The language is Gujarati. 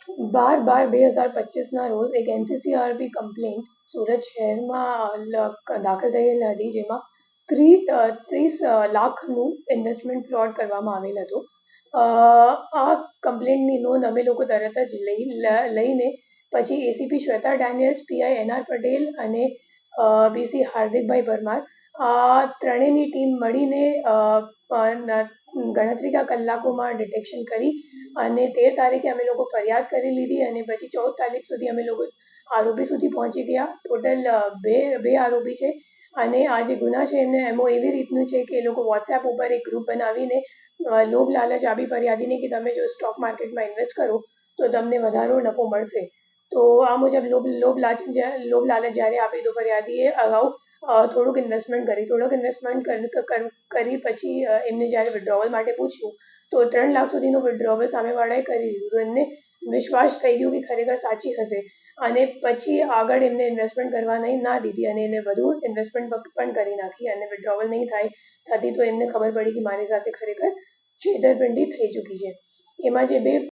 12/12/2025ના રોજ એક NCCRB કમ્પ્લેન્ટ સુરત શહેરમાં દાખલ થયેલ હતી, જેમાં 30 લાખનું ઇન્વેસ્ટમેન્ટ ફ્રોડ કરવામાં આવેલ હતું. આ કમ્પ્લેન્ટની નોંધ અમે લોકો તરત જ લઈને પછી ACP Shweta Daniels, PI NR Patel અને BC હાર્દિકભાઈ પરમાર આ ત્રણેયની ટીમ મળીને ગણતરીના કલાકોમાં ડિટેક્શન કરી અને 13 તારીખે અમે લોકો ફરિયાદ કરી લીધી અને પછી 14 તારીખ સુધી અમે લોકો આરોપી સુધી પહોંચી ગયા. ટોટલ બે આરોપી છે અને આ જે ગુના છે એમને એમો એવી રીતનું છે કે એ લોકો વોટ્સએપ ઉપર એક ગ્રુપ બનાવીને લોભ લાલચ આપી ફરિયાદીને કે તમે જો સ્ટોક માર્કેટમાં ઇન્વેસ્ટ કરો તો તમને વધારો નફો મળશે. તો આ મુજબ લોભ લાલચ જ્યારે આપી તો ફરિયાદીએ અગાઉ થોડુંક ઇન્વેસ્ટમેન્ટ કરી પછી એમને જ્યારે વિડ્રોવલ માટે પૂછ્યું તો 3 લાખ સુધીનું વિડ્રોવલ સામેવાળાએ કરી દીધું. તો એમને વિશ્વાસ થઈ ગયો કે ખરેખર સાચી હશે અને પછી આગળ એમને ઇન્વેસ્ટમેન્ટ કરવા ના દીધી અને એને વધુ ઇન્વેસ્ટમેન્ટ પણ કરી નાખી અને વિડ્રોવલ નહીં થતી તો એમને ખબર પડી કે મારી સાથે ખરેખર છેતરપિંડી થઈ ચૂકી છે. એમાં જે બે